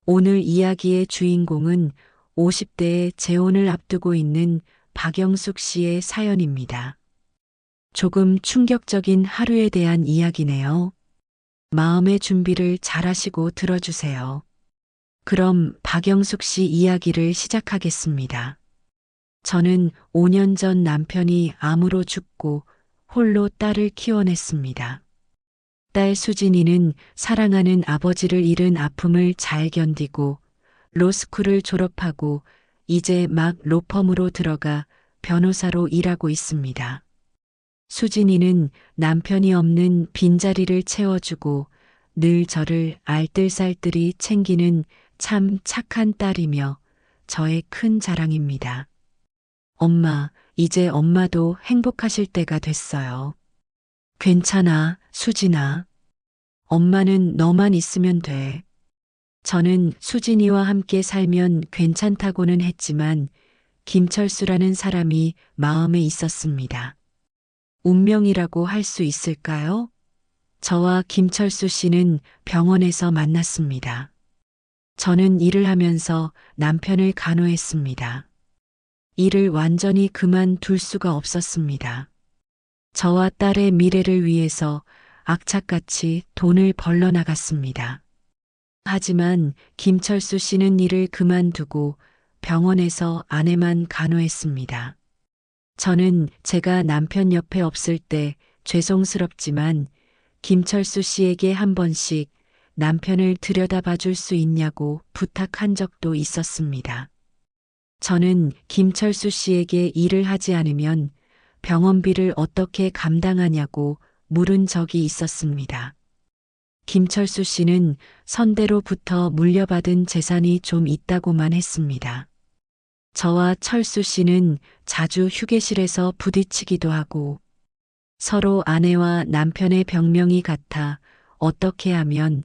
오늘 이야기의 주인공은 50대의 재혼을 앞두고 있는 박영숙 씨의 사연입니다. 조금 충격적인 하루에 대한 이야기네요. 마음의 준비를 잘하시고 들어주세요. 그럼 박영숙 씨 이야기를 시작하겠습니다. 저는 5년 전 남편이 암으로 죽고 홀로 딸을 키워냈습니다. 딸 수진이는 사랑하는 아버지를 잃은 아픔을 잘 견디고 로스쿨을 졸업하고 이제 막 로펌으로 들어가 변호사로 일하고 있습니다. 수진이는 남편이 없는 빈자리를 채워주고 늘 저를 알뜰살뜰히 챙기는 참 착한 딸이며 저의 큰 자랑입니다. 엄마, 이제 엄마도 행복하실 때가 됐어요. 괜찮아, 수진아. 엄마는 너만 있으면 돼. 저는 수진이와 함께 살면 괜찮다고는 했지만 김철수라는 사람이 마음에 있었습니다. 운명이라고 할 수 있을까요? 저와 김철수 씨는 병원에서 만났습니다. 저는 일을 하면서 남편을 간호했습니다. 일을 완전히 그만둘 수가 없었습니다. 저와 딸의 미래를 위해서 악착같이 돈을 벌러 나갔습니다. 하지만 김철수 씨는 일을 그만두고 병원에서 아내만 간호했습니다. 저는 제가 남편 옆에 없을 때 죄송스럽지만 김철수 씨에게 한 번씩 남편을 들여다봐 줄 수 있냐고 부탁한 적도 있었습니다. 저는 김철수 씨에게 일을 하지 않으면 병원비를 어떻게 감당하냐고 물은 적이 있었습니다. 김철수 씨는 선대로부터 물려받은 재산이 좀 있다고만 했습니다. 저와 철수 씨는 자주 휴게실에서 부딪히기도 하고 서로 아내와 남편의 병명이 같아 어떻게 하면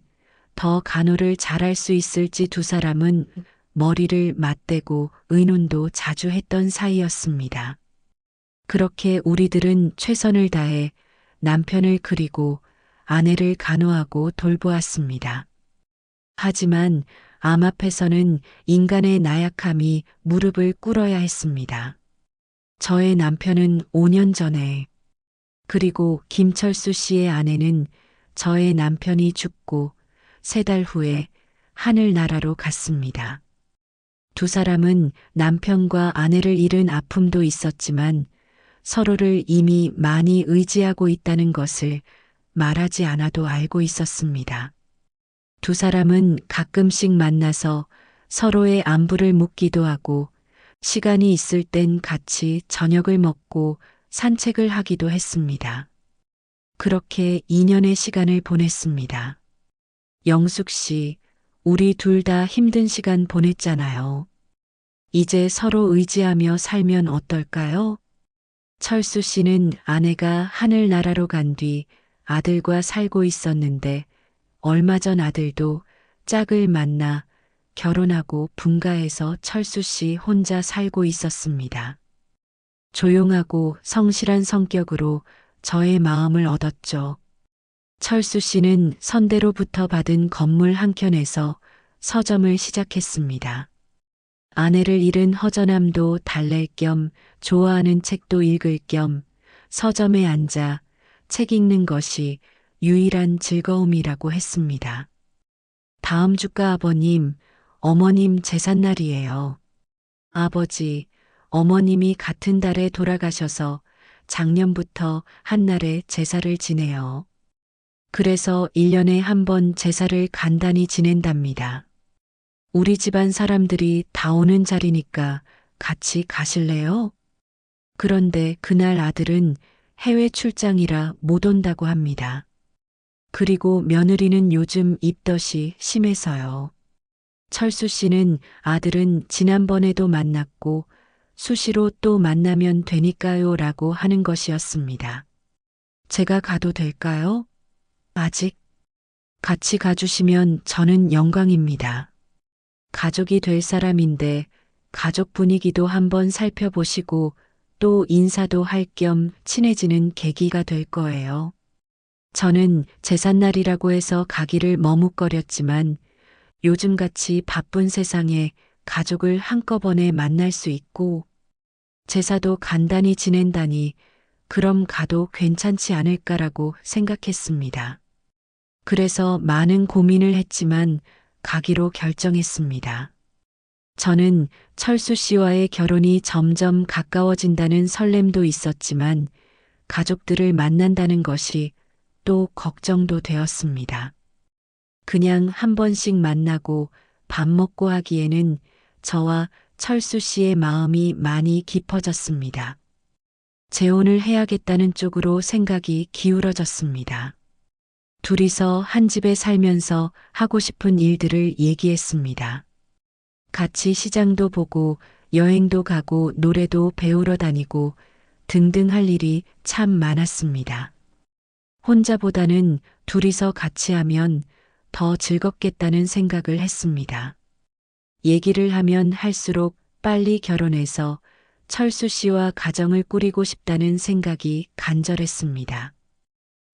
더 간호를 잘할 수 있을지 두 사람은 머리를 맞대고 의논도 자주 했던 사이였습니다. 그렇게 우리들은 최선을 다해 남편을 그리고 아내를 간호하고 돌보았습니다. 하지만 암 앞에서는 인간의 나약함이 무릎을 꿇어야 했습니다. 저의 남편은 5년 전에, 그리고 김철수 씨의 아내는 저의 남편이 죽고 3달 후에 하늘나라로 갔습니다. 두 사람은 남편과 아내를 잃은 아픔도 있었지만 서로를 이미 많이 의지하고 있다는 것을 말하지 않아도 알고 있었습니다. 두 사람은 가끔씩 만나서 서로의 안부를 묻기도 하고 시간이 있을 땐 같이 저녁을 먹고 산책을 하기도 했습니다. 그렇게 2년의 시간을 보냈습니다. 영숙 씨, 우리 둘 다 힘든 시간 보냈잖아요. 이제 서로 의지하며 살면 어떨까요? 철수 씨는 아내가 하늘나라로 간 뒤 아들과 살고 있었는데 얼마 전 아들도 짝을 만나 결혼하고 분가해서 철수 씨 혼자 살고 있었습니다. 조용하고 성실한 성격으로 저의 마음을 얻었죠. 철수 씨는 선대로부터 받은 건물 한 켠에서 서점을 시작했습니다. 아내를 잃은 허전함도 달랠 겸 좋아하는 책도 읽을 겸 서점에 앉아 책 읽는 것이 유일한 즐거움이라고 했습니다. 다음 주가 아버님, 어머님 제삿날이에요. 아버지, 어머님이 같은 달에 돌아가셔서 작년부터 한날에 제사를 지내요. 그래서 1년에 한 번 제사를 간단히 지낸답니다. 우리 집안 사람들이 다 오는 자리니까 같이 가실래요? 그런데 그날 아들은 해외 출장이라 못 온다고 합니다. 그리고 며느리는 요즘 입덧이 심해서요. 철수 씨는 아들은 지난번에도 만났고 수시로 또 만나면 되니까요 라고 하는 것이었습니다. 제가 가도 될까요? 아직? 같이 가주시면 저는 영광입니다. 가족이 될 사람인데 가족 분위기도 한번 살펴보시고 또 인사도 할 겸 친해지는 계기가 될 거예요. 저는 제삿날이라고 해서 가기를 머뭇거렸지만 요즘같이 바쁜 세상에 가족을 한꺼번에 만날 수 있고 제사도 간단히 지낸다니 그럼 가도 괜찮지 않을까라고 생각했습니다. 그래서 많은 고민을 했지만 가기로 결정했습니다. 저는 철수 씨와의 결혼이 점점 가까워진다는 설렘도 있었지만 가족들을 만난다는 것이 또 걱정도 되었습니다. 그냥 한 번씩 만나고 밥 먹고 하기에는 저와 철수 씨의 마음이 많이 깊어졌습니다. 재혼을 해야겠다는 쪽으로 생각이 기울어졌습니다. 둘이서 한 집에 살면서 하고 싶은 일들을 얘기했습니다. 같이 시장도 보고 여행도 가고 노래도 배우러 다니고 등등 할 일이 참 많았습니다. 혼자보다는 둘이서 같이 하면 더 즐겁겠다는 생각을 했습니다. 얘기를 하면 할수록 빨리 결혼해서 철수 씨와 가정을 꾸리고 싶다는 생각이 간절했습니다.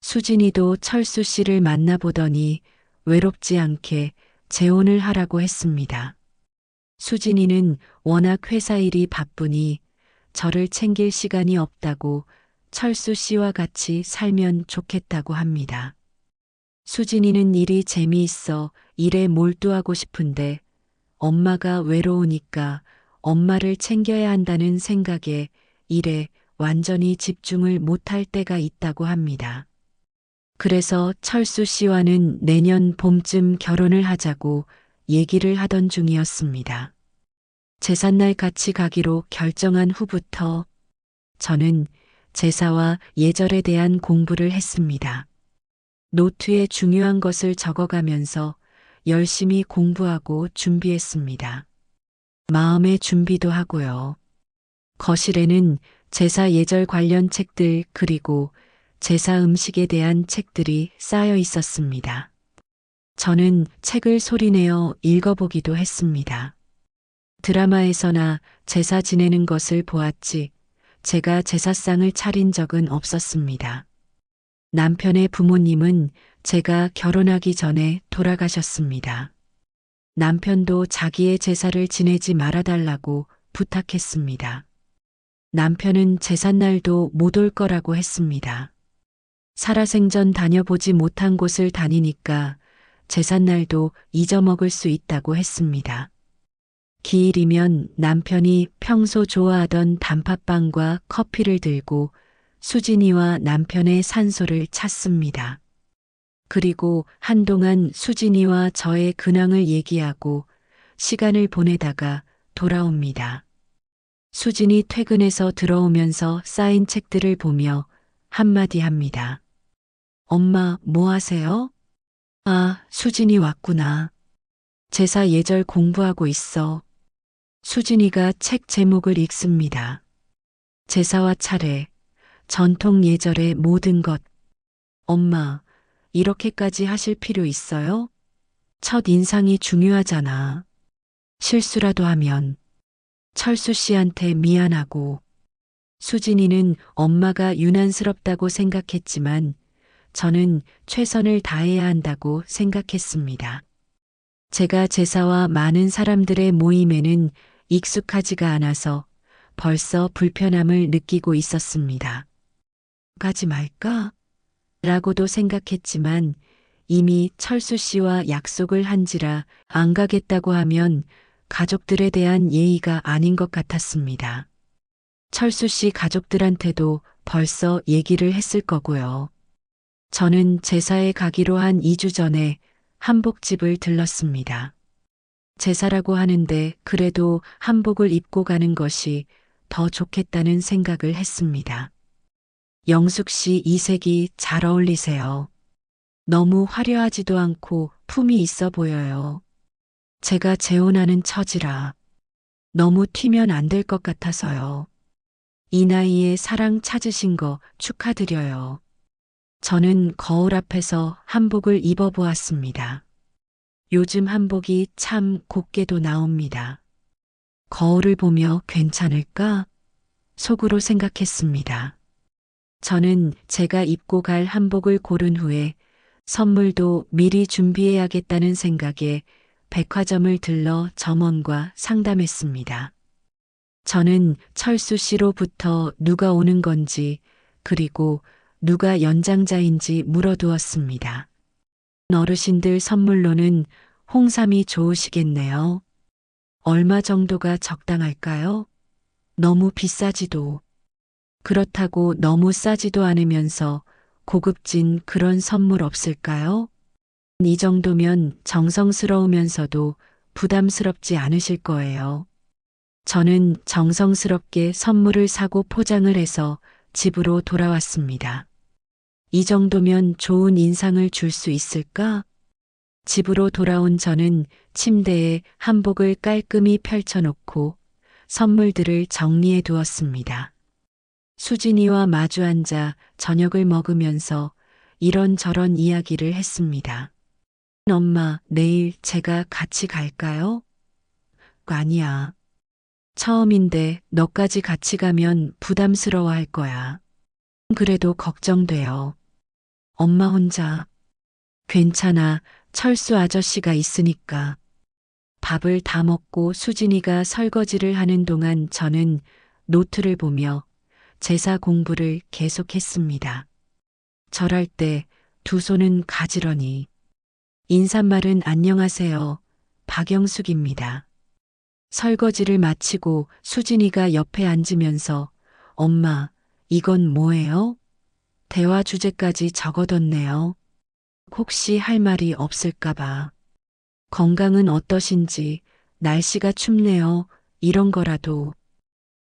수진이도 철수 씨를 만나보더니 외롭지 않게 재혼을 하라고 했습니다. 수진이는 워낙 회사 일이 바쁘니 저를 챙길 시간이 없다고 철수 씨와 같이 살면 좋겠다고 합니다. 수진이는 일이 재미있어 일에 몰두하고 싶은데 엄마가 외로우니까 엄마를 챙겨야 한다는 생각에 일에 완전히 집중을 못할 때가 있다고 합니다. 그래서 철수 씨와는 내년 봄쯤 결혼을 하자고 얘기를 하던 중이었습니다. 제삿날 같이 가기로 결정한 후부터 저는 제사와 예절에 대한 공부를 했습니다. 노트에 중요한 것을 적어가면서 열심히 공부하고 준비했습니다. 마음의 준비도 하고요. 거실에는 제사 예절 관련 책들 그리고 제사 음식에 대한 책들이 쌓여 있었습니다. 저는 책을 소리내어 읽어보기도 했습니다. 드라마에서나 제사 지내는 것을 보았지 제가 제사상을 차린 적은 없었습니다. 남편의 부모님은 제가 결혼하기 전에 돌아가셨습니다. 남편도 자기의 제사를 지내지 말아달라고 부탁했습니다. 남편은 제삿날도 못 올 거라고 했습니다. 살아생전 다녀보지 못한 곳을 다니니까 제삿날도 잊어먹을 수 있다고 했습니다. 기일이면 남편이 평소 좋아하던 단팥빵과 커피를 들고 수진이와 남편의 산소를 찾습니다. 그리고 한동안 수진이와 저의 근황을 얘기하고 시간을 보내다가 돌아옵니다. 수진이 퇴근해서 들어오면서 쌓인 책들을 보며 한마디 합니다. 엄마, 뭐 하세요? 아, 수진이 왔구나. 제사 예절 공부하고 있어. 수진이가 책 제목을 읽습니다. 제사와 차례, 전통 예절의 모든 것. 엄마, 이렇게까지 하실 필요 있어요? 첫 인상이 중요하잖아. 실수라도 하면 철수 씨한테 미안하고 수진이는 엄마가 유난스럽다고 생각했지만 저는 최선을 다해야 한다고 생각했습니다. 제가 제사와 많은 사람들의 모임에는 익숙하지가 않아서 벌써 불편함을 느끼고 있었습니다. 가지 말까? 라고도 생각했지만 이미 철수 씨와 약속을 한지라 안 가겠다고 하면 가족들에 대한 예의가 아닌 것 같았습니다. 철수 씨 가족들한테도 벌써 얘기를 했을 거고요. 저는 제사에 가기로 한 2주 전에 한복집을 들렀습니다. 제사라고 하는데 그래도 한복을 입고 가는 것이 더 좋겠다는 생각을 했습니다. 영숙 씨 이 색이 잘 어울리세요. 너무 화려하지도 않고 품이 있어 보여요. 제가 재혼하는 처지라 너무 튀면 안 될 것 같아서요. 이 나이에 사랑 찾으신 거 축하드려요. 저는 거울 앞에서 한복을 입어보았습니다. 요즘 한복이 참 곱게도 나옵니다. 거울을 보며 괜찮을까? 속으로 생각했습니다. 저는 제가 입고 갈 한복을 고른 후에 선물도 미리 준비해야겠다는 생각에 백화점을 들러 점원과 상담했습니다. 저는 철수 씨로부터 누가 오는 건지 그리고 누가 연장자인지 물어두었습니다. 어르신들 선물로는 홍삼이 좋으시겠네요. 얼마 정도가 적당할까요? 너무 비싸지도. 그렇다고 너무 싸지도 않으면서 고급진 그런 선물 없을까요? 이 정도면 정성스러우면서도 부담스럽지 않으실 거예요. 저는 정성스럽게 선물을 사고 포장을 해서 집으로 돌아왔습니다. 이 정도면 좋은 인상을 줄 수 있을까? 집으로 돌아온 저는 침대에 한복을 깔끔히 펼쳐놓고 선물들을 정리해 두었습니다. 수진이와 마주 앉아 저녁을 먹으면서 이런저런 이야기를 했습니다. 엄마, 내일 제가 같이 갈까요? 아니야. 처음인데 너까지 같이 가면 부담스러워 할 거야. 그래도 걱정돼요. 엄마 혼자. 괜찮아. 철수 아저씨가 있으니까. 밥을 다 먹고 수진이가 설거지를 하는 동안 저는 노트를 보며 제사 공부를 계속했습니다. 절할 때 두 손은 가지런히. 인사말은 안녕하세요. 박영숙입니다. 설거지를 마치고 수진이가 옆에 앉으면서 엄마, 이건 뭐예요? 대화 주제까지 적어뒀네요. 혹시 할 말이 없을까봐. 건강은 어떠신지, 날씨가 춥네요. 이런 거라도.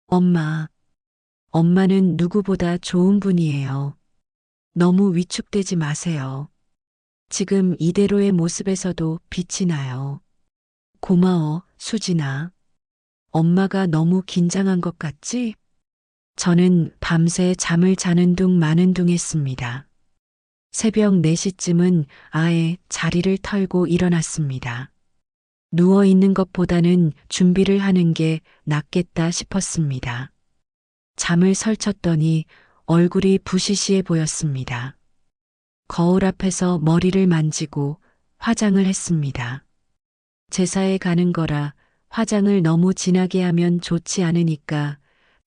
엄마, 엄마는 누구보다 좋은 분이에요. 너무 위축되지 마세요. 지금 이대로의 모습에서도 빛이 나요. 고마워, 수진아. 엄마가 너무 긴장한 것 같지? 저는 밤새 잠을 자는 둥 마는 둥 했습니다. 새벽 4시쯤은 아예 자리를 털고 일어났습니다. 누워 있는 것보다는 준비를 하는 게 낫겠다 싶었습니다. 잠을 설쳤더니 얼굴이 부시시해 보였습니다. 거울 앞에서 머리를 만지고 화장을 했습니다. 제사에 가는 거라 화장을 너무 진하게 하면 좋지 않으니까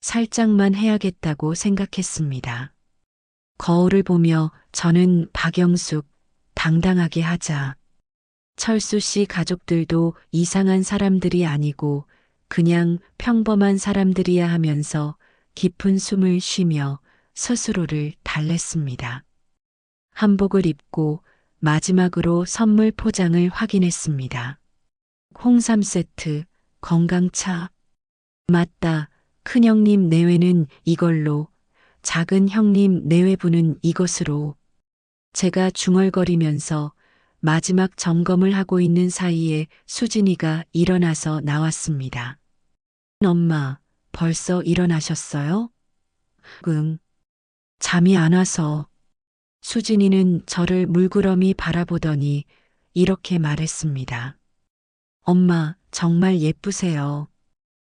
살짝만 해야겠다고 생각했습니다. 거울을 보며 저는 박영숙, 당당하게 하자. 철수 씨 가족들도 이상한 사람들이 아니고 그냥 평범한 사람들이야 하면서 깊은 숨을 쉬며 스스로를 달랬습니다. 한복을 입고 마지막으로 선물 포장을 확인했습니다. 홍삼 세트, 건강차. 맞다. 큰형님 내외는 이걸로, 작은 형님 내외분은 이것으로. 제가 중얼거리면서 마지막 점검을 하고 있는 사이에 수진이가 일어나서 나왔습니다. 엄마, 벌써 일어나셨어요? 응. 잠이 안 와서. 수진이는 저를 물끄러미 바라보더니 이렇게 말했습니다. 엄마, 정말 예쁘세요.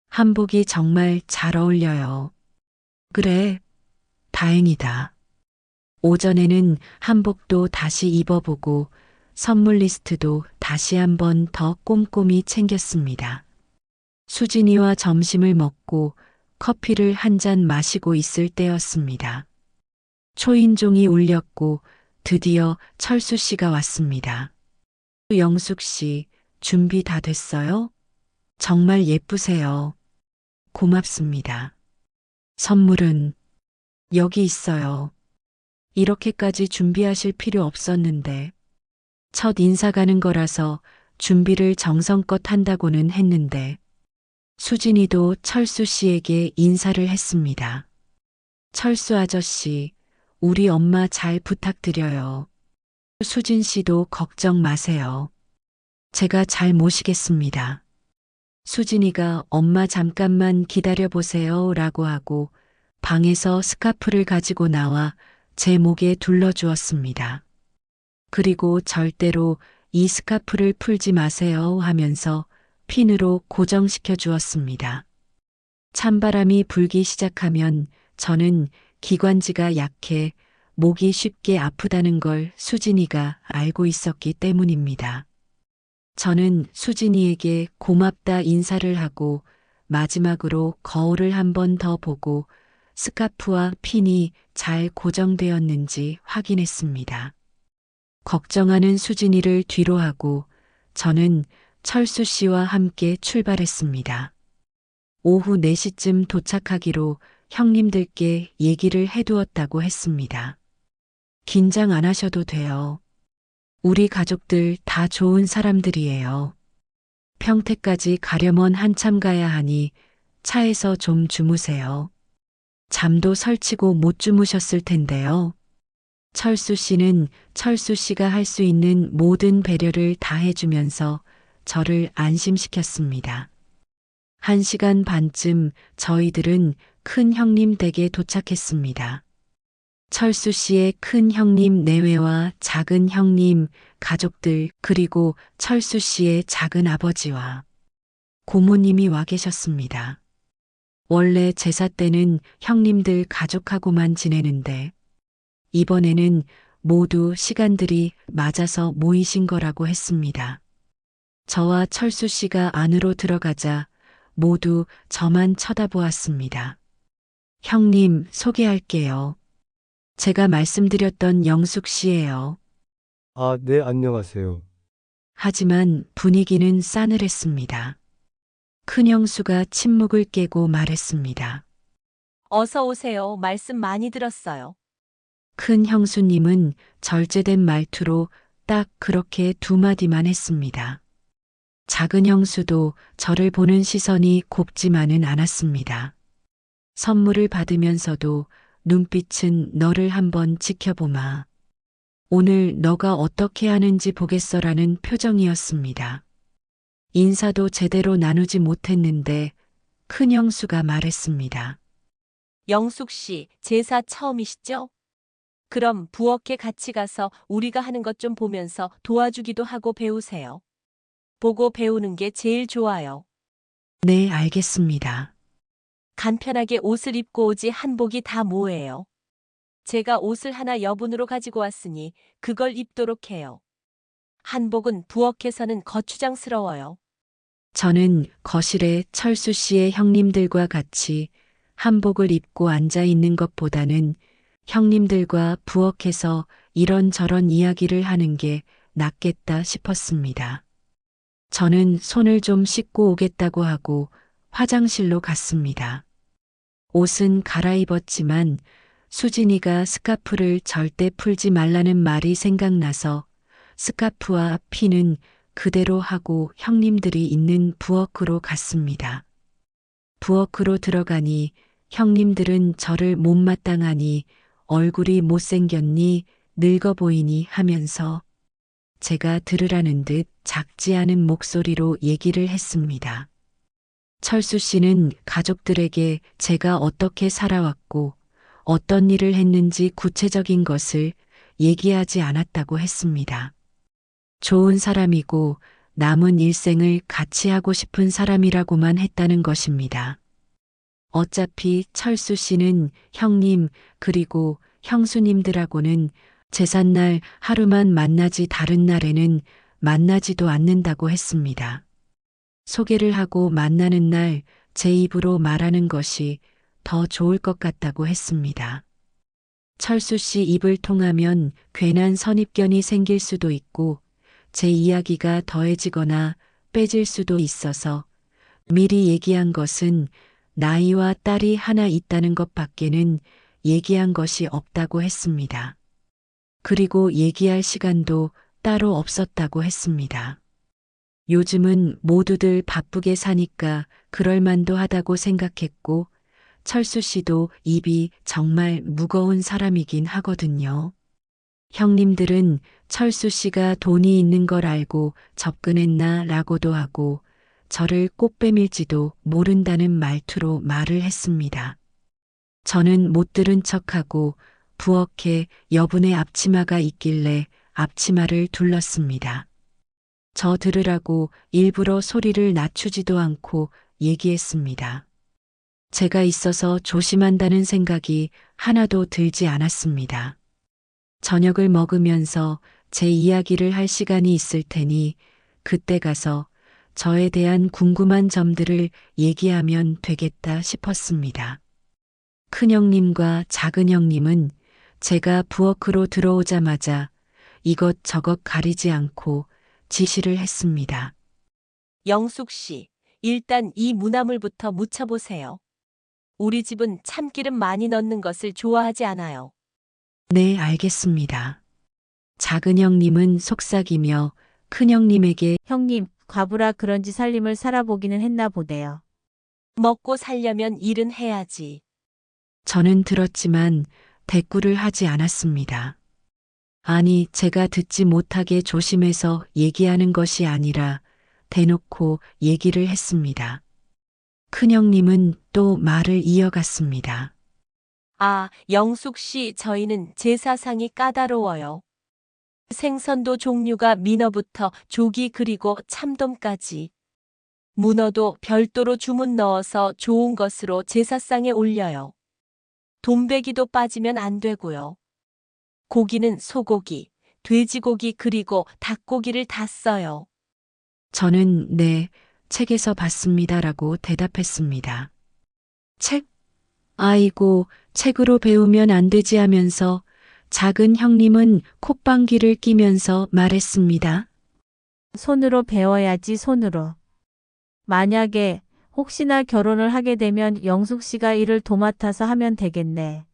한복이 정말 잘 어울려요. 그래, 다행이다. 오전에는 한복도 다시 입어보고 선물 리스트도 다시 한번 더 꼼꼼히 챙겼습니다. 수진이와 점심을 먹고 커피를 한 잔 마시고 있을 때였습니다. 초인종이 울렸고 드디어 철수 씨가 왔습니다. 영숙 씨, 준비 다 됐어요? 정말 예쁘세요. 고맙습니다. 선물은 여기 있어요. 이렇게까지 준비하실 필요 없었는데. 첫 인사 가는 거라서 준비를 정성껏 한다고는 했는데. 수진이도 철수 씨에게 인사를 했습니다. 철수 아저씨, 우리 엄마 잘 부탁드려요. 수진 씨도 걱정 마세요. 제가 잘 모시겠습니다. 수진이가 엄마 잠깐만 기다려보세요 라고 하고 방에서 스카프를 가지고 나와 제 목에 둘러주었습니다. 그리고 절대로 이 스카프를 풀지 마세요 하면서 핀으로 고정시켜 주었습니다. 찬바람이 불기 시작하면 저는 기관지가 약해 목이 쉽게 아프다는 걸 수진이가 알고 있었기 때문입니다. 저는 수진이에게 고맙다 인사를 하고 마지막으로 거울을 한 번 더 보고 스카프와 핀이 잘 고정되었는지 확인했습니다. 걱정하는 수진이를 뒤로 하고 저는 철수 씨와 함께 출발했습니다. 오후 4시쯤 도착하기로 형님들께 얘기를 해두었다고 했습니다. 긴장 안 하셔도 돼요. 우리 가족들 다 좋은 사람들이에요. 평택까지 가려면 한참 가야 하니 차에서 좀 주무세요. 잠도 설치고 못 주무셨을 텐데요. 철수 씨는 철수 씨가 할 수 있는 모든 배려를 다 해주면서 저를 안심시켰습니다. 1시간 반쯤 저희들은 큰 형님 댁에 도착했습니다. 철수 씨의 큰 형님 내외와 작은 형님, 가족들, 그리고 철수 씨의 작은 아버지와 고모님이 와 계셨습니다. 원래 제사 때는 형님들 가족하고만 지내는데 이번에는 모두 시간들이 맞아서 모이신 거라고 했습니다. 저와 철수 씨가 안으로 들어가자 모두 저만 쳐다보았습니다. 형님 소개할게요. 제가 말씀드렸던 영숙 씨예요. 아, 네, 안녕하세요. 하지만 분위기는 싸늘했습니다. 큰형수가 침묵을 깨고 말했습니다. 어서 오세요. 말씀 많이 들었어요. 큰 형수님은 절제된 말투로 딱 그렇게 두 마디만 했습니다. 작은 형수도 저를 보는 시선이 곱지만은 않았습니다. 선물을 받으면서도 눈빛은 너를 한번 지켜보마. 오늘 너가 어떻게 하는지 보겠어라는 표정이었습니다. 인사도 제대로 나누지 못했는데 큰 형수가 말했습니다. 영숙 씨, 제사 처음이시죠? 그럼 부엌에 같이 가서 우리가 하는 것 좀 보면서 도와주기도 하고 배우세요. 보고 배우는 게 제일 좋아요. 네, 알겠습니다. 간편하게 옷을 입고 오지 한복이 다 뭐예요? 제가 옷을 하나 여분으로 가지고 왔으니 그걸 입도록 해요. 한복은 부엌에서는 거추장스러워요. 저는 거실에 철수 씨의 형님들과 같이 한복을 입고 앉아 있는 것보다는 형님들과 부엌에서 이런저런 이야기를 하는 게 낫겠다 싶었습니다. 저는 손을 좀 씻고 오겠다고 하고 화장실로 갔습니다. 옷은 갈아입었지만 수진이가 스카프를 절대 풀지 말라는 말이 생각나서 스카프와 핀은 그대로 하고 형님들이 있는 부엌으로 갔습니다. 부엌으로 들어가니 형님들은 저를 못마땅하니 얼굴이 못생겼니 늙어 보이니 하면서 제가 들으라는 듯 작지 않은 목소리로 얘기를 했습니다. 철수 씨는 가족들에게 제가 어떻게 살아왔고 어떤 일을 했는지 구체적인 것을 얘기하지 않았다고 했습니다. 좋은 사람이고 남은 일생을 같이 하고 싶은 사람이라고만 했다는 것입니다. 어차피 철수 씨는 형님 그리고 형수님들하고는 제삿날 하루만 만나지 다른 날에는 만나지도 않는다고 했습니다. 소개를 하고 만나는 날 제 입으로 말하는 것이 더 좋을 것 같다고 했습니다. 철수 씨 입을 통하면 괜한 선입견이 생길 수도 있고 제 이야기가 더해지거나 빼질 수도 있어서 미리 얘기한 것은 나이와 딸이 하나 있다는 것밖에는 얘기한 것이 없다고 했습니다. 그리고 얘기할 시간도 따로 없었다고 했습니다. 요즘은 모두들 바쁘게 사니까 그럴만도 하다고 생각했고 철수 씨도 입이 정말 무거운 사람이긴 하거든요. 형님들은 철수 씨가 돈이 있는 걸 알고 접근했나 라고도 하고 저를 꽃뱀일지도 모른다는 말투로 말을 했습니다. 저는 못 들은 척하고 부엌에 여분의 앞치마가 있길래 앞치마를 둘렀습니다. 저 들으라고 일부러 소리를 낮추지도 않고 얘기했습니다. 제가 있어서 조심한다는 생각이 하나도 들지 않았습니다. 저녁을 먹으면서 제 이야기를 할 시간이 있을 테니 그때 가서 저에 대한 궁금한 점들을 얘기하면 되겠다 싶었습니다. 큰형님과 작은형님은 제가 부엌으로 들어오자마자 이것저것 가리지 않고 지시를 했습니다. 영숙 씨, 일단 이 무나물부터 무쳐보세요. 우리 집은 참기름 많이 넣는 것을 좋아하지 않아요. 네, 알겠습니다. 작은형님은 속삭이며 큰형님에게 형님, 과부라 그런지 살림을 살아보기는 했나 보네요. 먹고 살려면 일은 해야지. 저는 들었지만 대꾸를 하지 않았습니다. 아니, 제가 듣지 못하게 조심해서 얘기하는 것이 아니라 대놓고 얘기를 했습니다. 큰형님은 또 말을 이어갔습니다. 아, 영숙 씨, 저희는 제사상이 까다로워요. 생선도 종류가 민어부터 조기 그리고 참돔까지. 문어도 별도로 주문 넣어서 좋은 것으로 제사상에 올려요. 돈베기도 빠지면 안 되고요. 고기는 소고기, 돼지고기 그리고 닭고기를 다 써요. 저는 네, 책에서 봤습니다라고 대답했습니다. 책? 아이고, 책으로 배우면 안 되지 하면서 작은 형님은 콧방귀를 뀌면서 말했습니다. 손으로 배워야지, 손으로. 만약에 혹시나 결혼을 하게 되면 영숙 씨가 일을 도맡아서 하면 되겠네.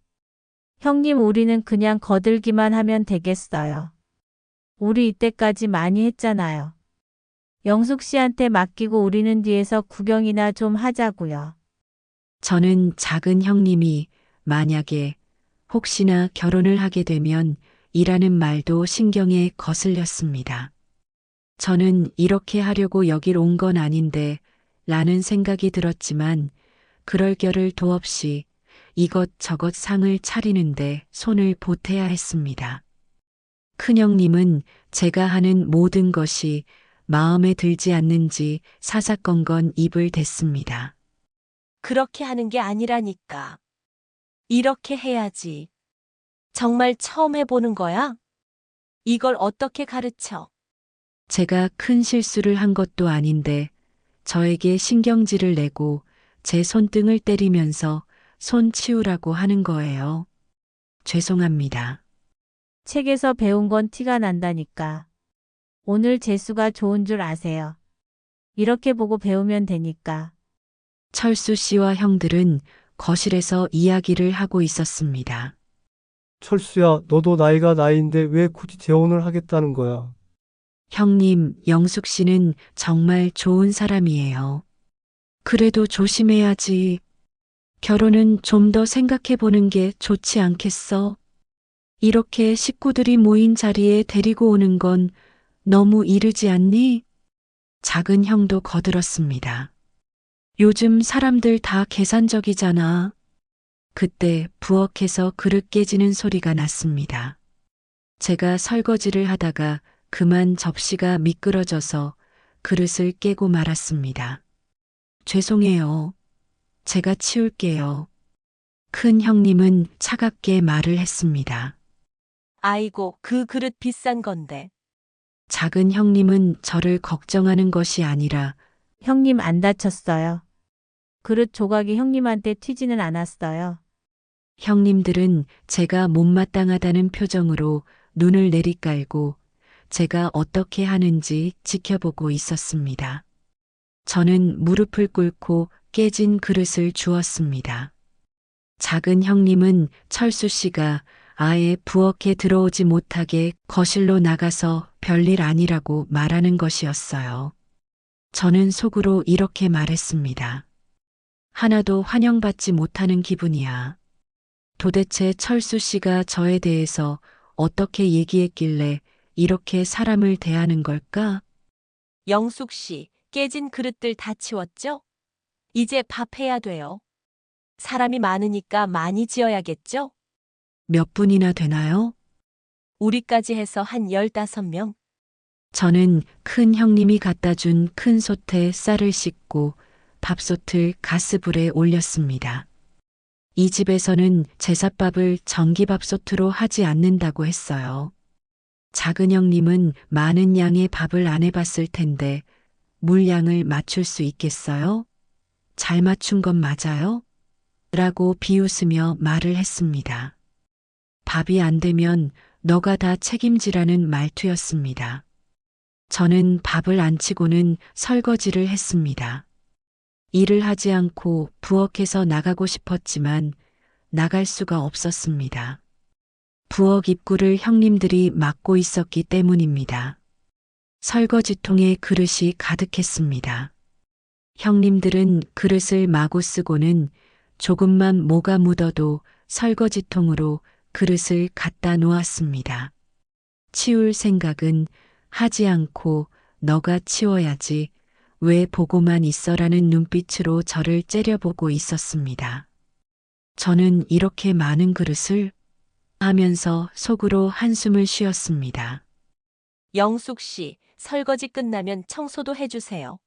형님, 우리는 그냥 거들기만 하면 되겠어요. 우리 이때까지 많이 했잖아요. 영숙 씨한테 맡기고 우리는 뒤에서 구경이나 좀 하자고요. 저는 작은 형님이 만약에 혹시나 결혼을 하게 되면 이라는 말도 신경에 거슬렸습니다. 저는 이렇게 하려고 여길 온 건 아닌데 라는 생각이 들었지만 그럴 겨를 도없이 이것저것 상을 차리는데 손을 보태야 했습니다. 큰형님은 제가 하는 모든 것이 마음에 들지 않는지 사사건건 입을 댔습니다. 그렇게 하는 게 아니라니까. 이렇게 해야지. 정말 처음 해보는 거야? 이걸 어떻게 가르쳐? 제가 큰 실수를 한 것도 아닌데 저에게 신경질을 내고 제 손등을 때리면서 손 치우라고 하는 거예요. 죄송합니다. 책에서 배운 건 티가 난다니까. 오늘 재수가 좋은 줄 아세요. 이렇게 보고 배우면 되니까. 철수 씨와 형들은 거실에서 이야기를 하고 있었습니다. 철수야, 너도 나이가 나이인데 왜 굳이 재혼을 하겠다는 거야? 형님, 영숙 씨는 정말 좋은 사람이에요. 그래도 조심해야지. 결혼은 좀 더 생각해 보는 게 좋지 않겠어? 이렇게 식구들이 모인 자리에 데리고 오는 건 너무 이르지 않니? 작은 형도 거들었습니다. 요즘 사람들 다 계산적이잖아. 그때 부엌에서 그릇 깨지는 소리가 났습니다. 제가 설거지를 하다가 그만 접시가 미끄러져서 그릇을 깨고 말았습니다. 죄송해요. 제가 치울게요. 큰 형님은 차갑게 말을 했습니다. 아이고, 그 그릇 비싼 건데. 작은 형님은 저를 걱정하는 것이 아니라 형님 안 다쳤어요. 그릇 조각이 형님한테 튀지는 않았어요. 형님들은 제가 못마땅하다는 표정으로 눈을 내리깔고 제가 어떻게 하는지 지켜보고 있었습니다. 저는 무릎을 꿇고 깨진 그릇을 주었습니다. 작은 형님은 철수 씨가 아예 부엌에 들어오지 못하게 거실로 나가서 별일 아니라고 말하는 것이었어요. 저는 속으로 이렇게 말했습니다. 하나도 환영받지 못하는 기분이야. 도대체 철수 씨가 저에 대해서 어떻게 얘기했길래 이렇게 사람을 대하는 걸까? 영숙 씨, 깨진 그릇들 다 치웠죠? 이제 밥 해야 돼요. 사람이 많으니까 많이 지어야겠죠? 몇 분이나 되나요? 우리까지 해서 한 15명? 저는 큰 형님이 갖다 준 큰 솥에 쌀을 씻고 밥솥을 가스불에 올렸습니다. 이 집에서는 제사밥을 전기밥솥으로 하지 않는다고 했어요. 작은 형님은 많은 양의 밥을 안 해봤을 텐데 물량을 맞출 수 있겠어요? 잘 맞춘 건 맞아요? 라고 비웃으며 말을 했습니다. 밥이 안 되면 너가 다 책임지라는 말투였습니다. 저는 밥을 안 치고는 설거지를 했습니다. 일을 하지 않고 부엌에서 나가고 싶었지만 나갈 수가 없었습니다. 부엌 입구를 형님들이 막고 있었기 때문입니다. 설거지통에 그릇이 가득했습니다. 형님들은 그릇을 마구 쓰고는 조금만 뭐가 묻어도 설거지통으로 그릇을 갖다 놓았습니다. 치울 생각은 하지 않고 너가 치워야지 왜 보고만 있어라는 눈빛으로 저를 째려보고 있었습니다. 저는 이렇게 많은 그릇을 하면서 속으로 한숨을 쉬었습니다. 영숙 씨, 설거지 끝나면 청소도 해주세요.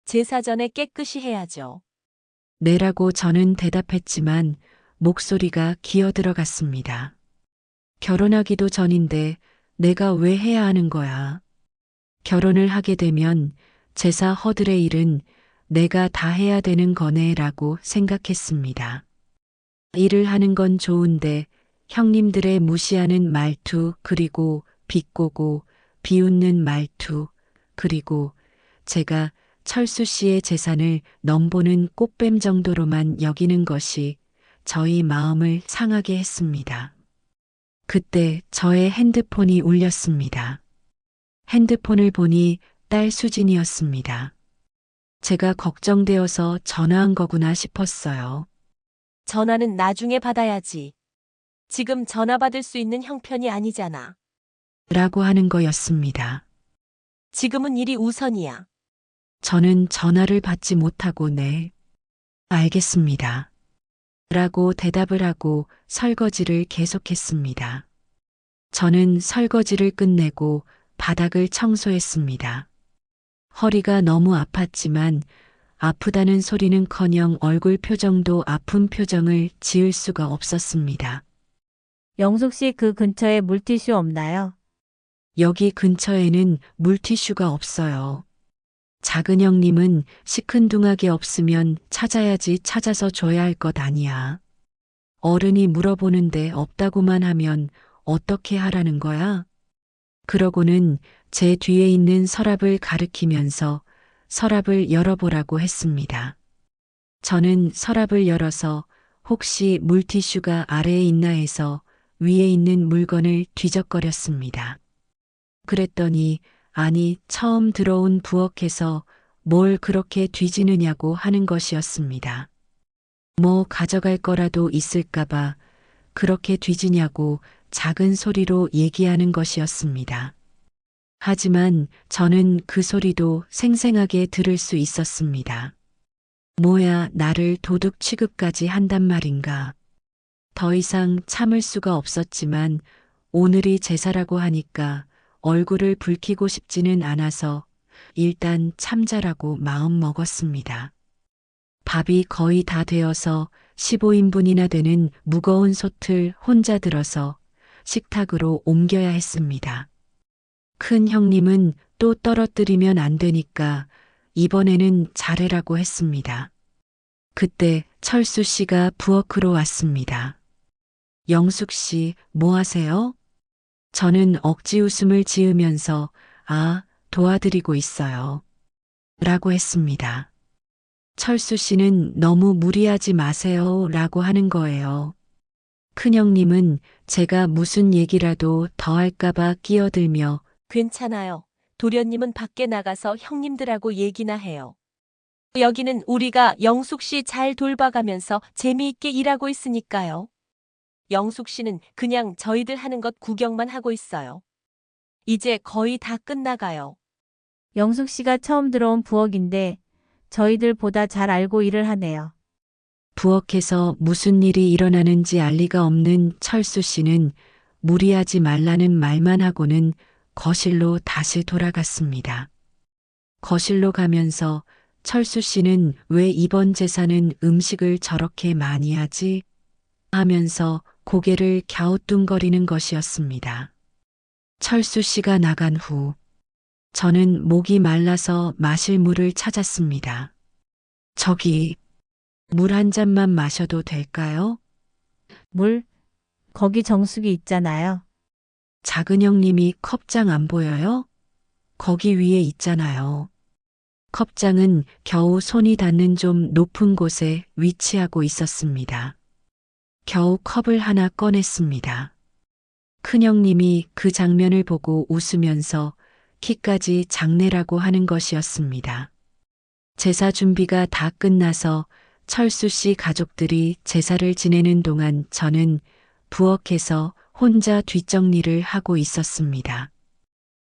제사 전에 깨끗이 해야죠. 네라고 저는 대답했지만 목소리가 기어 들어갔습니다. 결혼하기도 전인데 내가 왜 해야 하는 거야? 결혼을 하게 되면 제사 허들의 일은 내가 다 해야 되는 거네라고 생각했습니다. 일을 하는 건 좋은데 형님들의 무시하는 말투 그리고 비꼬고 비웃는 말투 그리고 제가 철수 씨의 재산을 넘보는 꽃뱀 정도로만 여기는 것이 저희 마음을 상하게 했습니다. 그때 저의 핸드폰이 울렸습니다. 핸드폰을 보니 딸 수진이었습니다. 제가 걱정되어서 전화한 거구나 싶었어요. 전화는 나중에 받아야지. 지금 전화 받을 수 있는 형편이 아니잖아. 라고 하는 거였습니다. 지금은 일이 우선이야. 저는 전화를 받지 못하고 네, 알겠습니다. 라고 대답을 하고 설거지를 계속했습니다. 저는 설거지를 끝내고 바닥을 청소했습니다. 허리가 너무 아팠지만 아프다는 소리는커녕 얼굴 표정도 아픈 표정을 지을 수가 없었습니다. 영숙 씨 그 근처에 물티슈 없나요? 여기 근처에는 물티슈가 없어요. 작은 형님은 시큰둥하게 없으면 찾아야지 찾아서 줘야 할 것 아니야. 어른이 물어보는데 없다고만 하면 어떻게 하라는 거야? 그러고는 제 뒤에 있는 서랍을 가리키면서 서랍을 열어보라고 했습니다. 저는 서랍을 열어서 혹시 물티슈가 아래에 있나 해서 위에 있는 물건을 뒤적거렸습니다. 그랬더니 아니 처음 들어온 부엌에서 뭘 그렇게 뒤지느냐고 하는 것이었습니다. 뭐 가져갈 거라도 있을까봐 그렇게 뒤지냐고 작은 소리로 얘기하는 것이었습니다. 하지만 저는 그 소리도 생생하게 들을 수 있었습니다. 뭐야 나를 도둑 취급까지 한단 말인가. 더 이상 참을 수가 없었지만 오늘이 제사라고 하니까 얼굴을 붉히고 싶지는 않아서 일단 참자라고 마음 먹었습니다. 밥이 거의 다 되어서 15인분이나 되는 무거운 솥을 혼자 들어서 식탁으로 옮겨야 했습니다. 큰 형님은 또 떨어뜨리면 안 되니까 이번에는 잘해라고 했습니다. 그때 철수 씨가 부엌으로 왔습니다. 영숙 씨, 뭐 하세요? 저는 억지 웃음을 지으면서 도와드리고 있어요. 라고 했습니다. 철수 씨는 너무 무리하지 마세요 라고 하는 거예요. 큰형님은 제가 무슨 얘기라도 더 할까봐 끼어들며 괜찮아요. 도련님은 밖에 나가서 형님들하고 얘기나 해요. 여기는 우리가 영숙 씨 잘 돌봐가면서 재미있게 일하고 있으니까요. 영숙 씨는 그냥 저희들 하는 것 구경만 하고 있어요. 이제 거의 다 끝나가요. 영숙 씨가 처음 들어온 부엌인데 저희들보다 잘 알고 일을 하네요. 부엌에서 무슨 일이 일어나는지 알 리가 없는 철수 씨는 무리하지 말라는 말만 하고는 거실로 다시 돌아갔습니다. 거실로 가면서 철수 씨는 왜 이번 제사는 음식을 저렇게 많이 하지? 하면서 고개를 갸우뚱거리는 것이었습니다. 철수 씨가 나간 후 저는 목이 말라서 마실 물을 찾았습니다. 저기, 물 한 잔만 마셔도 될까요? 물? 거기 정수기 있잖아요. 작은 형님이 컵장 안 보여요? 거기 위에 있잖아요. 컵장은 겨우 손이 닿는 좀 높은 곳에 위치하고 있었습니다. 겨우 컵을 하나 꺼냈습니다. 큰형님이 그 장면을 보고 웃으면서 키까지 장내라고 하는 것이었습니다. 제사 준비가 다 끝나서 철수 씨 가족들이 제사를 지내는 동안 저는 부엌에서 혼자 뒷정리를 하고 있었습니다.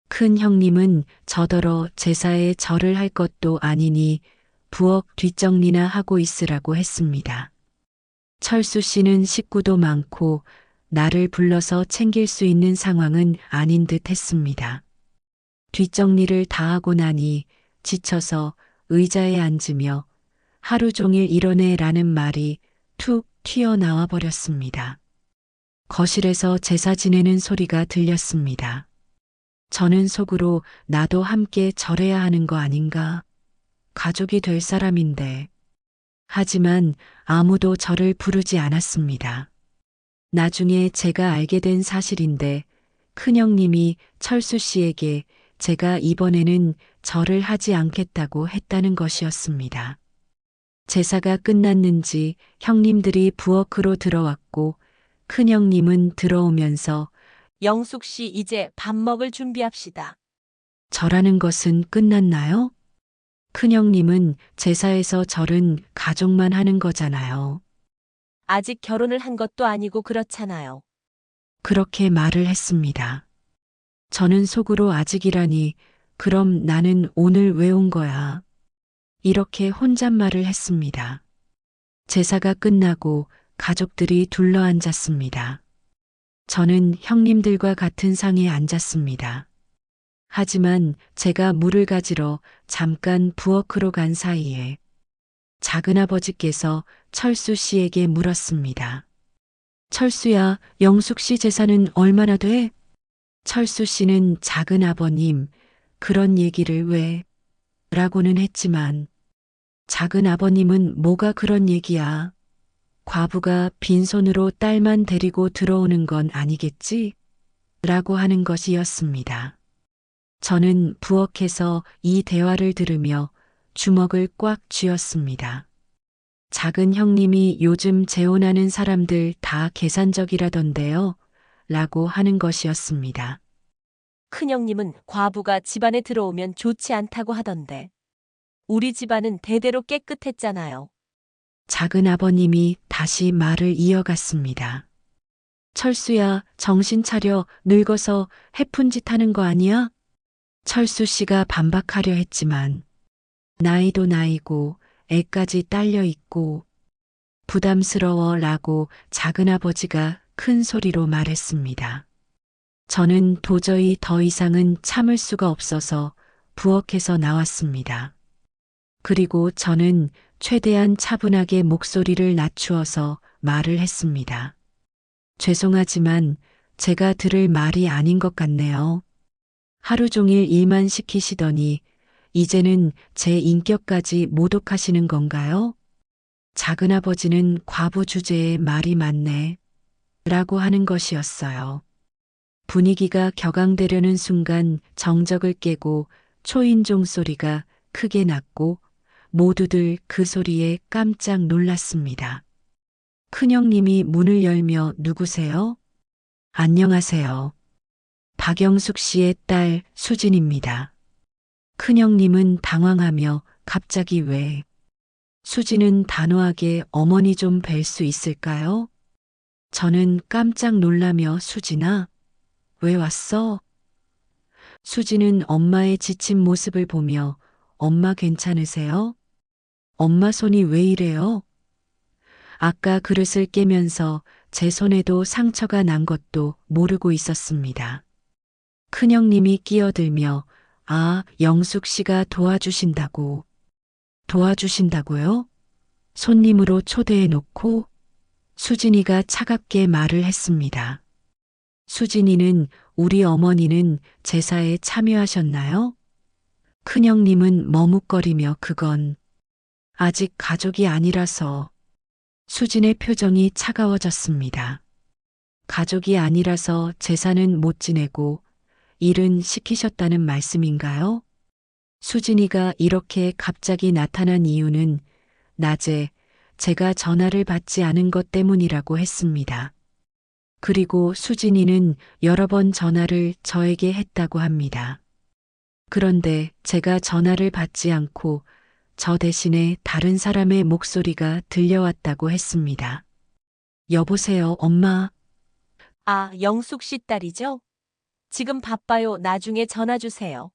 큰 형님은 저더러 제사에 절을 할 것도 아니니 부엌 뒷정리나 하고 있으라고 했습니다. 철수 씨는 식구도 많고 나를 불러서 챙길 수 있는 상황은 아닌 듯 했습니다. 뒷정리를 다 하고 나니 지쳐서 의자에 앉으며 하루 종일 이러네라는 말이 툭 튀어나와 버렸습니다. 거실에서 제사 지내는 소리가 들렸습니다. 저는 속으로 나도 함께 절해야 하는 거 아닌가? 가족이 될 사람인데. 하지만 아무도 저를 부르지 않았습니다. 나중에 제가 알게 된 사실인데 큰형님이 철수 씨에게 제가 이번에는 절을 하지 않겠다고 했다는 것이었습니다. 제사가 끝났는지 형님들이 부엌으로 들어왔고 큰형님은 들어오면서 영숙 씨 이제 밥 먹을 준비합시다. 절하는 것은 끝났나요? 큰형님은 제사에서 절은 가족만 하는 거잖아요. 아직 결혼을 한 것도 아니고 그렇잖아요. 그렇게 말을 했습니다. 저는 속으로 아직이라니, 그럼 나는 오늘 왜 온 거야? 이렇게 혼잣말을 했습니다. 제사가 끝나고 가족들이 둘러앉았습니다. 저는 형님들과 같은 상에 앉았습니다. 하지만 제가 물을 가지러 잠깐 부엌으로 간 사이에 작은아버지께서 철수 씨에게 물었습니다. 철수야, 영숙 씨 재산은 얼마나 돼? 철수 씨는 작은아버님, 그런 얘기를 왜? 라고는 했지만 작은아버님은 뭐가 그런 얘기야? 과부가 빈손으로 딸만 데리고 들어오는 건 아니겠지? 라고 하는 것이었습니다. 저는 부엌에서 이 대화를 들으며 주먹을 꽉 쥐었습니다. 작은 형님이 요즘 재혼하는 사람들 다 계산적이라던데요. 라고 하는 것이었습니다. 큰형님은 과부가 집안에 들어오면 좋지 않다고 하던데. 우리 집안은 대대로 깨끗했잖아요. 작은 아버님이 다시 말을 이어갔습니다. 철수야, 정신 차려. 늙어서 해픈 짓 하는 거 아니야? 철수 씨가 반박하려 했지만 나이도 나이고 애까지 딸려 있고 부담스러워 라고 작은아버지가 큰 소리로 말했습니다. 저는 도저히 더 이상은 참을 수가 없어서 부엌에서 나왔습니다. 그리고 저는 최대한 차분하게 목소리를 낮추어서 말을 했습니다. 죄송하지만 제가 들을 말이 아닌 것 같네요. 하루 종일 일만 시키시더니 이제는 제 인격까지 모독하시는 건가요? 작은아버지는 과부 주제에 말이 많네. 라고 하는 것이었어요. 분위기가 격앙되려는 순간 정적을 깨고 초인종 소리가 크게 났고 모두들 그 소리에 깜짝 놀랐습니다. 큰형님이 문을 열며 누구세요? 안녕하세요. 박영숙 씨의 딸 수진입니다. 큰형님은 당황하며 갑자기 왜? 수진은 단호하게 어머니 좀 뵐 수 있을까요? 저는 깜짝 놀라며 수진아, 왜 왔어? 수진은 엄마의 지친 모습을 보며 엄마 괜찮으세요? 엄마 손이 왜 이래요? 아까 그릇을 깨면서 제 손에도 상처가 난 것도 모르고 있었습니다. 큰형님이 끼어들며 아, 영숙 씨가 도와주신다고. 도와주신다고요? 손님으로 초대해 놓고 수진이가 차갑게 말을 했습니다. 수진이는 우리 어머니는 제사에 참여하셨나요? 큰형님은 머뭇거리며 그건 아직 가족이 아니라서. 수진의 표정이 차가워졌습니다. 가족이 아니라서 제사는 못 지내고 일은 시키셨다는 말씀인가요? 수진이가 이렇게 갑자기 나타난 이유는 낮에 제가 전화를 받지 않은 것 때문이라고 했습니다. 그리고 수진이는 여러 번 전화를 저에게 했다고 합니다. 그런데 제가 전화를 받지 않고 저 대신에 다른 사람의 목소리가 들려왔다고 했습니다. 여보세요, 엄마. 아, 영숙 씨 딸이죠? 지금 바빠요. 나중에 전화 주세요.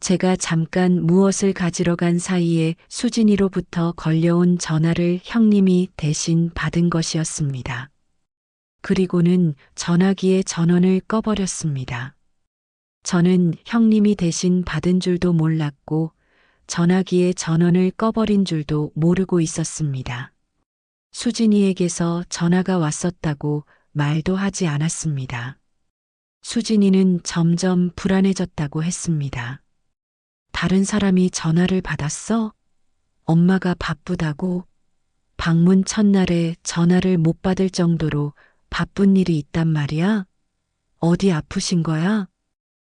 제가 잠깐 무엇을 가지러 간 사이에 수진이로부터 걸려온 전화를 형님이 대신 받은 것이었습니다. 그리고는 전화기의 전원을 꺼버렸습니다. 저는 형님이 대신 받은 줄도 몰랐고 전화기의 전원을 꺼버린 줄도 모르고 있었습니다. 수진이에게서 전화가 왔었다고 말도 하지 않았습니다. 수진이는 점점 불안해졌다고 했습니다. 다른 사람이 전화를 받았어? 엄마가 바쁘다고? 방문 첫날에 전화를 못 받을 정도로 바쁜 일이 있단 말이야? 어디 아프신 거야?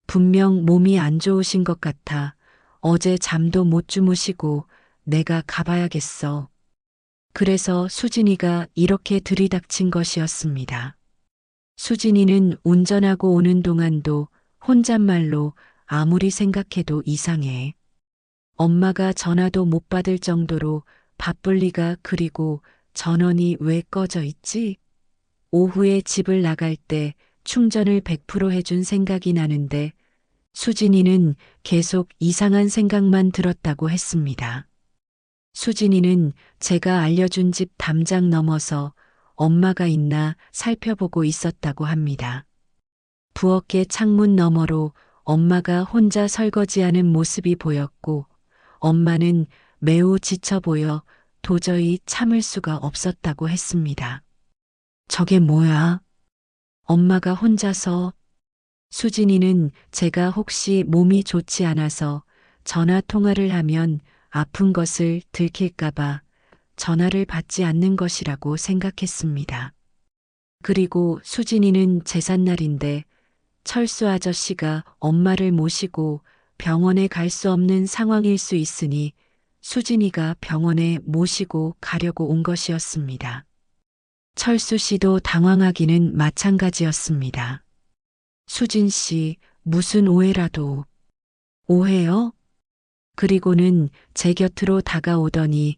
분명 몸이 안 좋으신 것 같아. 어제 잠도 못 주무시고 내가 가봐야겠어. 그래서 수진이가 이렇게 들이닥친 것이었습니다. 수진이는 운전하고 오는 동안도 혼잣말로 아무리 생각해도 이상해. 엄마가 전화도 못 받을 정도로 바쁠 리가 그리고 전원이 왜 꺼져 있지? 오후에 집을 나갈 때 충전을 100% 해준 생각이 나는데 수진이는 계속 이상한 생각만 들었다고 했습니다. 수진이는 제가 알려준 집 담장 넘어서 엄마가 있나 살펴보고 있었다고 합니다. 부엌의 창문 너머로 엄마가 혼자 설거지하는 모습이 보였고 엄마는 매우 지쳐 보여 도저히 참을 수가 없었다고 했습니다. 저게 뭐야? 엄마가 혼자서. 수진이는 제가 혹시 몸이 좋지 않아서 전화 통화를 하면 아픈 것을 들킬까봐 전화를 받지 않는 것이라고 생각했습니다. 그리고 수진이는 제삿날인데 철수 아저씨가 엄마를 모시고 병원에 갈 수 없는 상황일 수 있으니 수진이가 병원에 모시고 가려고 온 것이었습니다. 철수 씨도 당황하기는 마찬가지였습니다. 수진 씨, 무슨 오해라도. 오해요? 그리고는 제 곁으로 다가오더니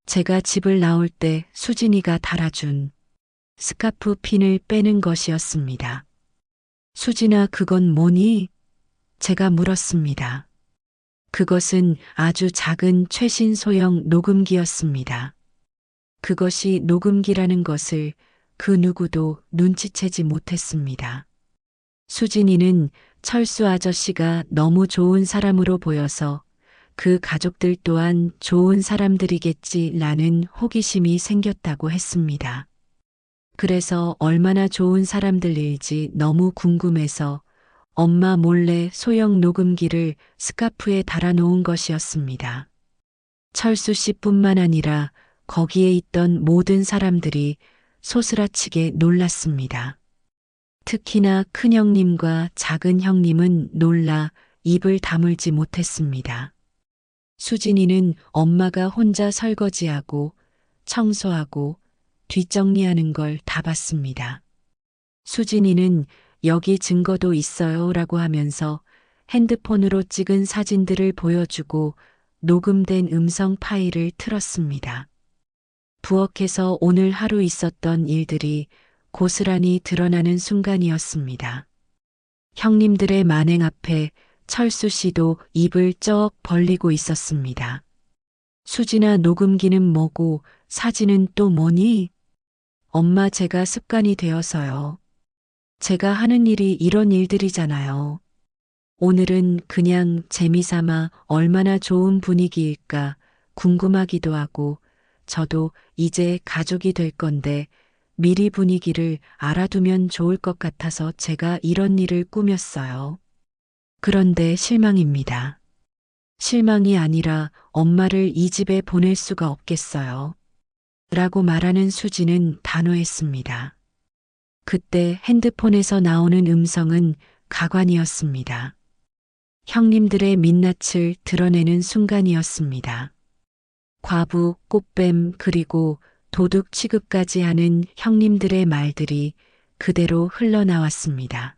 제가 집을 나올 때 수진이가 달아준 스카프 핀을 빼는 것이었습니다. 수진아, 그건 뭐니? 제가 물었습니다. 그것은 아주 작은 최신 소형 녹음기였습니다. 그것이 녹음기라는 것을 그 누구도 눈치채지 못했습니다. 수진이는 철수 아저씨가 너무 좋은 사람으로 보여서 그 가족들 또한 좋은 사람들이겠지라는 호기심이 생겼다고 했습니다. 그래서 얼마나 좋은 사람들일지 너무 궁금해서 엄마 몰래 소형 녹음기를 스카프에 달아놓은 것이었습니다. 철수 씨뿐만 아니라 거기에 있던 모든 사람들이 소스라치게 놀랐습니다. 특히나 큰형님과 작은 형님은 놀라 입을 다물지 못했습니다. 수진이는 엄마가 혼자 설거지하고 청소하고 뒷정리하는 걸 다 봤습니다. 수진이는 여기 증거도 있어요 라고 하면서 핸드폰으로 찍은 사진들을 보여주고 녹음된 음성 파일을 틀었습니다. 부엌에서 오늘 하루 있었던 일들이 고스란히 드러나는 순간이었습니다. 형님들의 만행 앞에 철수 씨도 입을 쩍 벌리고 있었습니다. 수진아, 녹음기는 뭐고 사진은 또 뭐니? 엄마, 제가 습관이 되어서요. 제가 하는 일이 이런 일들이잖아요. 오늘은 그냥 재미삼아 얼마나 좋은 분위기일까 궁금하기도 하고 저도 이제 가족이 될 건데 미리 분위기를 알아두면 좋을 것 같아서 제가 이런 일을 꾸몄어요. 그런데 실망입니다. 실망이 아니라 엄마를 이 집에 보낼 수가 없겠어요. 라고 말하는 수지는 단호했습니다. 그때 핸드폰에서 나오는 음성은 가관이었습니다. 형님들의 민낯을 드러내는 순간이었습니다. 과부, 꽃뱀, 그리고 도둑 취급까지 하는 형님들의 말들이 그대로 흘러나왔습니다.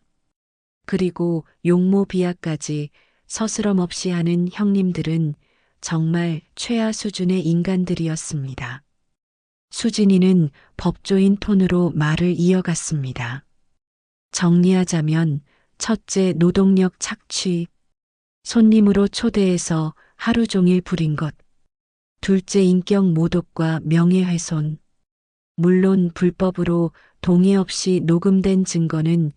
그리고 용모 비하까지 서스럼 없이 하는 형님들은 정말 최하 수준의 인간들이었습니다. 수진이는 법조인 톤으로 말을 이어갔습니다. 정리하자면 첫째 노동력 착취, 손님으로 초대해서 하루 종일 부린 것. 둘째 인격 모독과 명예훼손. 물론 불법으로 동의 없이 녹음된 증거는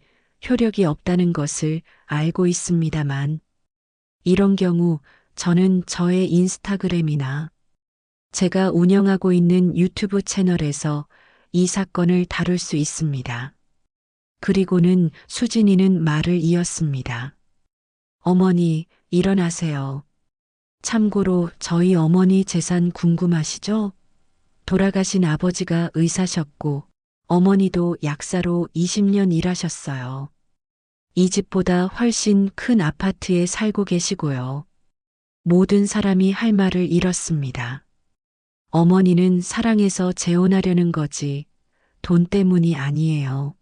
효력이 없다는 것을 알고 있습니다만, 이런 경우 저는 저의 인스타그램이나 제가 운영하고 있는 유튜브 채널에서 이 사건을 다룰 수 있습니다. 그리고는 수진이는 말을 이었습니다. 어머니, 일어나세요. 참고로 저희 어머니 재산 궁금하시죠? 돌아가신 아버지가 의사셨고 어머니도 약사로 20년 일하셨어요. 이 집보다 훨씬 큰 아파트에 살고 계시고요. 모든 사람이 할 말을 잃었습니다. 어머니는 사랑해서 재혼하려는 거지 돈 때문이 아니에요.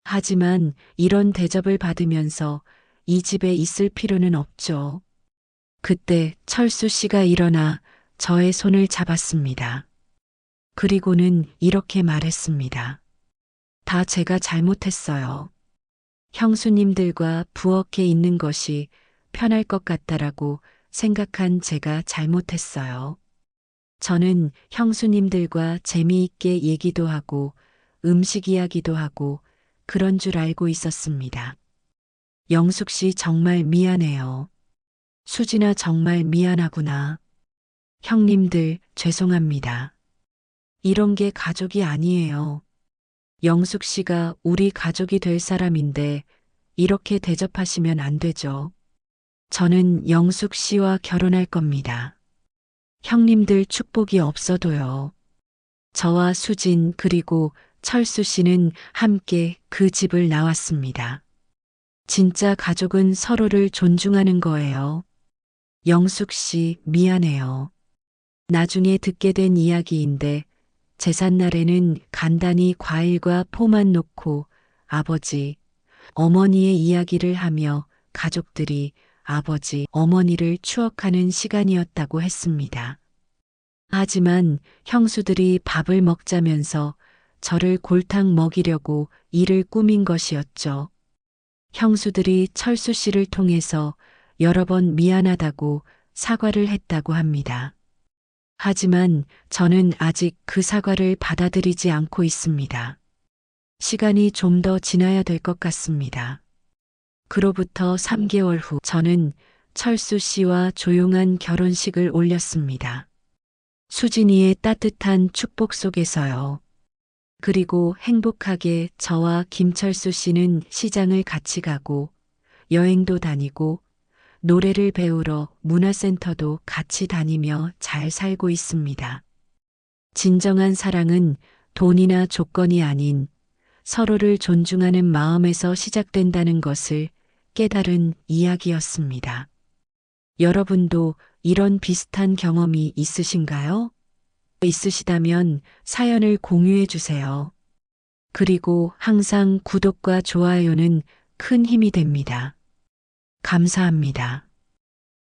하지만 이런 대접을 받으면서 이 집에 있을 필요는 없죠. 그때 철수 씨가 일어나 저의 손을 잡았습니다. 그리고는 이렇게 말했습니다. 다 제가 잘못했어요. 형수님들과 부엌에 있는 것이 편할 것 같다라고 생각한 제가 잘못했어요. 저는 형수님들과 재미있게 얘기도 하고 음식 이야기도 하고 그런 줄 알고 있었습니다. 영숙 씨 정말 미안해요. 수진아 정말 미안하구나. 형님들 죄송합니다. 이런 게 가족이 아니에요. 영숙 씨가 우리 가족이 될 사람인데 이렇게 대접하시면 안 되죠. 저는 영숙 씨와 결혼할 겁니다. 형님들 축복이 없어도요. 저와 수진 그리고 철수 씨는 함께 그 집을 나왔습니다. 진짜 가족은 서로를 존중하는 거예요. 영숙 씨 미안해요. 나중에 듣게 된 이야기인데 제삿날에는 간단히 과일과 포만 놓고 아버지, 어머니의 이야기를 하며 가족들이 아버지, 어머니를 추억하는 시간이었다고 했습니다. 하지만 형수들이 밥을 먹자면서 저를 골탕 먹이려고 일을 꾸민 것이었죠. 형수들이 철수 씨를 통해서 여러 번 미안하다고 사과를 했다고 합니다. 하지만 저는 아직 그 사과를 받아들이지 않고 있습니다. 시간이 좀 더 지나야 될 것 같습니다. 그로부터 3개월 후 저는 철수 씨와 조용한 결혼식을 올렸습니다. 수진이의 따뜻한 축복 속에서요. 그리고 행복하게 저와 김철수 씨는 시장을 같이 가고 여행도 다니고 노래를 배우러 문화센터도 같이 다니며 잘 살고 있습니다. 진정한 사랑은 돈이나 조건이 아닌 서로를 존중하는 마음에서 시작된다는 것을 깨달은 이야기였습니다. 여러분도 이런 비슷한 경험이 있으신가요? 있으시다면 사연을 공유해 주세요. 그리고 항상 구독과 좋아요는 큰 힘이 됩니다. 감사합니다.